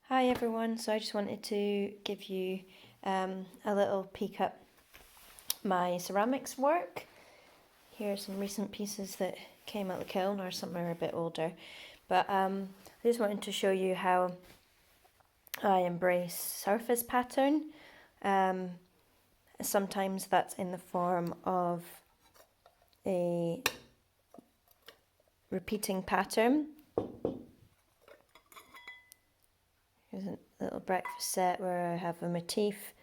Hi everyone, so I just wanted to give you a little peek at my ceramics work. Here are some recent pieces that came out the kiln, or some are a bit older, but I just wanted to show you how I embrace surface pattern. Sometimes that's in the form of a repeating pattern. Here's a little breakfast set where I have a motif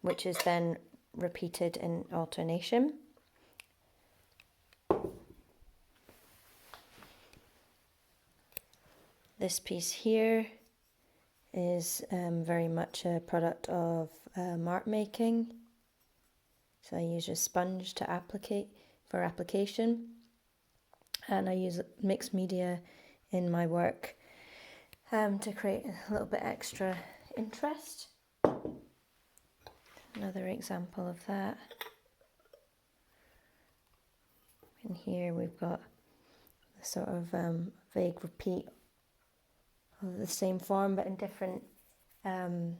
which is then repeated in alternation. This piece here is very much a product of mark making. So I use a sponge to for application, and I use mixed media in my work to create a little bit extra interest. Another example of that. And here we've got a sort of vague repeat of the same form but in different kind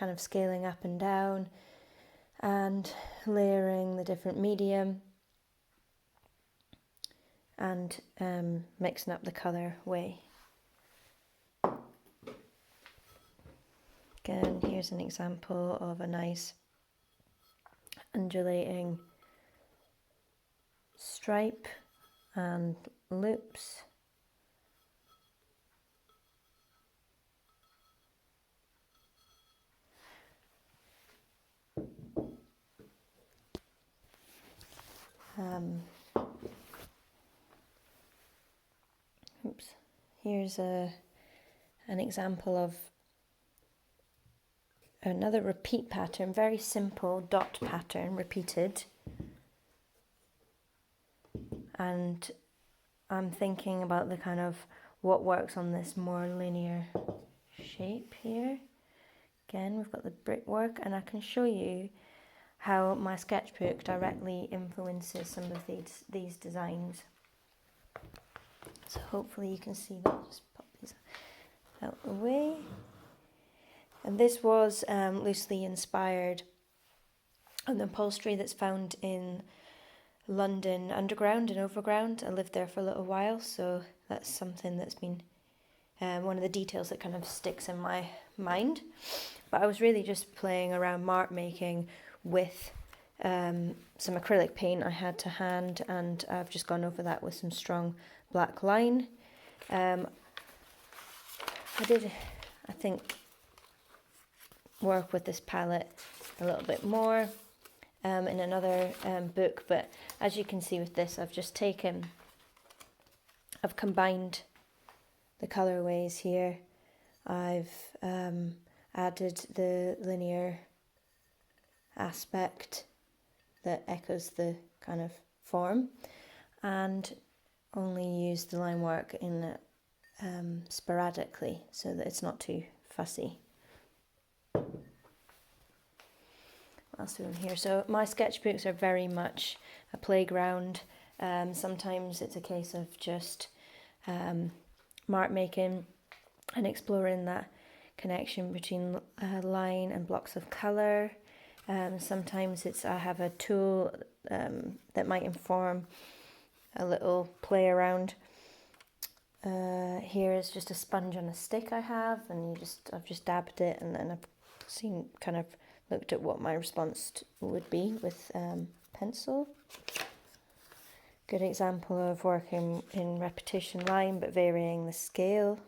of scaling up and down and layering the different medium and mixing up the colour way. Again, here's an example of a nice undulating stripe and loops. Here's an example of another repeat pattern, very simple dot pattern repeated. And I'm thinking about the kind of what works on this more linear shape here. Again, we've got the brickwork, and I can show you how my sketchbook directly influences some of these designs. So hopefully you can see that. Just pop these out the way. And this was loosely inspired on the upholstery that's found in London Underground and Overground. I lived there for a little while, so that's something that's been one of the details that kind of sticks in my mind. But I was really just playing around mark making with some acrylic paint I had to hand, and I've just gone over that with some strong black line. I think, work with this palette a little bit more in another book, but as you can see with this, I've combined the colorways here. I've added the linear aspect that echoes the kind of form, and only use the line work in sporadically so that it's not too fussy. What else do we have here? So my sketchbooks are very much a playground. Sometimes it's a case of just mark making and exploring that connection between line and blocks of colour. Sometimes I have a tool that might inform a little play around. Here is just a sponge on a stick I have, and I've just dabbed it, and then I've looked at what my response would be with pencil. Good example of working in repetition line but varying the scale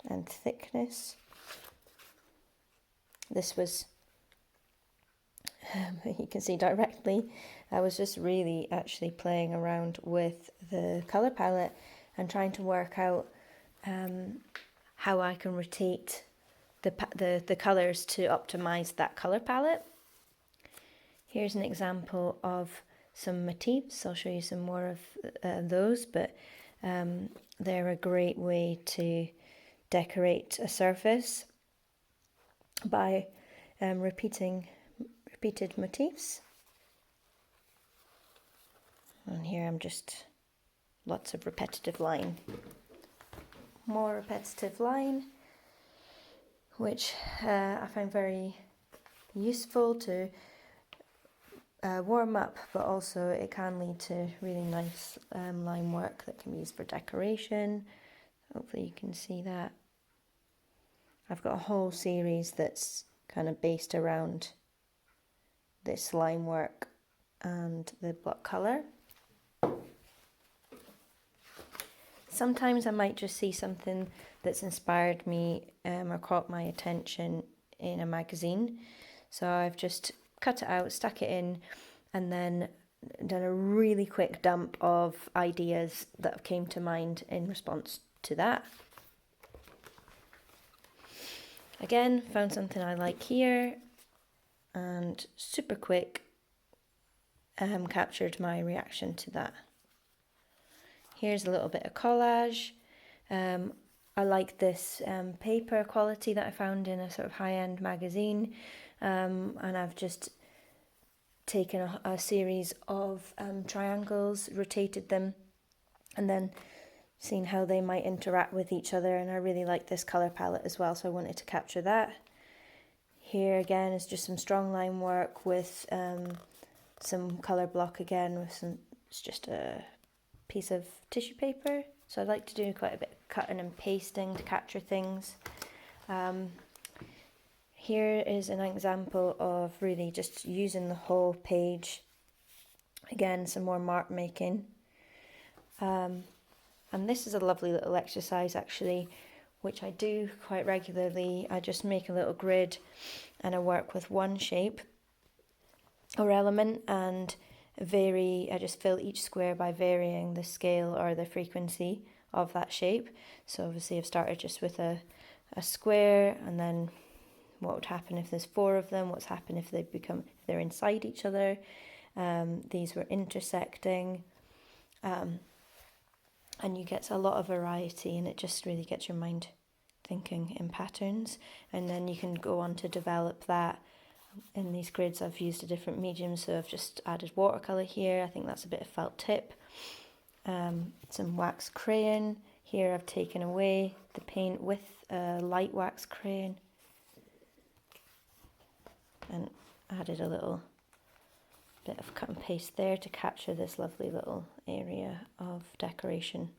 and thickness. This was, you can see directly, I was just really actually playing around with the colour palette and trying to work out how I can rotate the colours to optimise that colour palette. Here's an example of some motifs. I'll show you some more of those, but they're a great way to decorate a surface by repeated motifs. And here I'm just lots of repetitive line. More repetitive line. which I find very useful to warm up, but also it can lead to really nice line work that can be used for decoration. Hopefully you can see that. I've got a whole series that's kind of based around this line work and the block colour. Sometimes I might just see something that's inspired me or caught my attention in a magazine. So I've just cut it out, stuck it in, and then done a really quick dump of ideas that came to mind in response to that. Again, found something I like here, and super quick captured my reaction to that. Here's a little bit of collage. I like this paper quality that I found in a sort of high-end magazine, and I've just taken a series of triangles, rotated them, and then seen how they might interact with each other, and I really like this colour palette as well, so I wanted to capture that. Here again is just some strong line work with some colour block again, with it's just a piece of tissue paper. So I like to do quite a bit of cutting and pasting to capture things. Here is an example of really just using the whole page. Again, some more mark making. And this is a lovely little exercise actually, which I do quite regularly. I just make a little grid and I work with one shape or element and I just fill each square by varying the scale or the frequency of that shape. So obviously I've started just with a square, and then what would happen if there's 4 of them, what's happened if they're inside each other. These were intersecting, and you get a lot of variety, and it just really gets your mind thinking in patterns, and then you can go on to develop that. In these grids I've used a different medium, so I've just added watercolour here. I think that's a bit of felt tip. Some wax crayon. Here I've taken away the paint with a light wax crayon and added a little bit of cut and paste there to capture this lovely little area of decoration,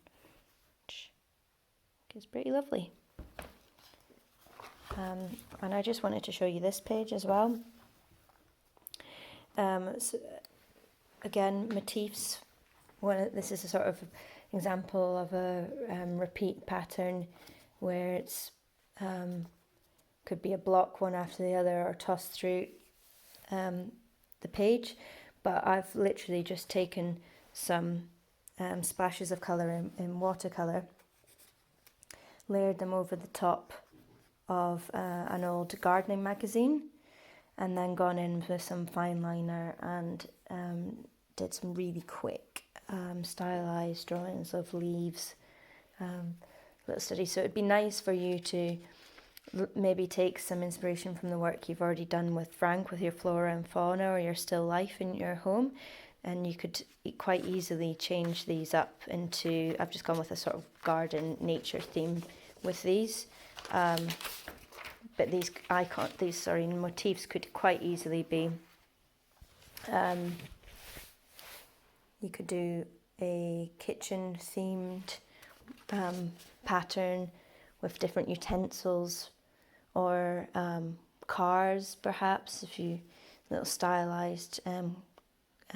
which is pretty lovely. And I just wanted to show you this page as well. So again, motifs. This is a sort of example of a repeat pattern where it's could be a block one after the other or tossed through the page. But I've literally just taken some splashes of colour in watercolour, layered them over the top of an old gardening magazine, and then gone in with some fine liner and did some really quick stylized drawings of leaves, little studies. So it'd be nice for you to maybe take some inspiration from the work you've already done with Frank with your flora and fauna or your still life in your home, and you could quite easily change these up into, I've just gone with a sort of garden nature theme with these. But these motifs could quite easily be, you could do a kitchen themed pattern with different utensils, or cars perhaps, if you little stylized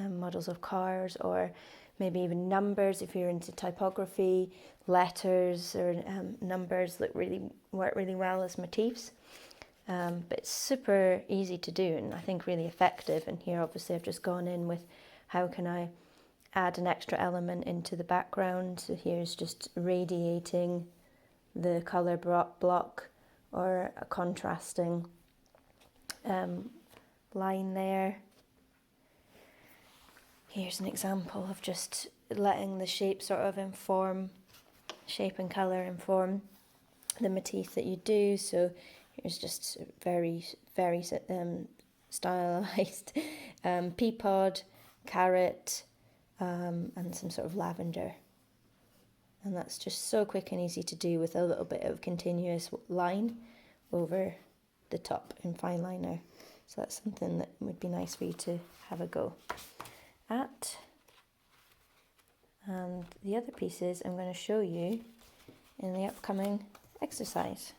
models of cars, or maybe even numbers if you're into typography. Letters or numbers that work really well as motifs. But it's super easy to do, and I think really effective. And here obviously I've just gone in with how can I add an extra element into the background. So here's just radiating the colour block or a contrasting line there. Here's an example of just letting the shape and colour inform the motif that you do. So here's just very, very stylized pea pod, carrot, and some sort of lavender. And that's just so quick and easy to do with a little bit of continuous line over the top in fine liner. So that's something that would be nice for you to have a go at. And the other pieces I'm going to show you in the upcoming exercise.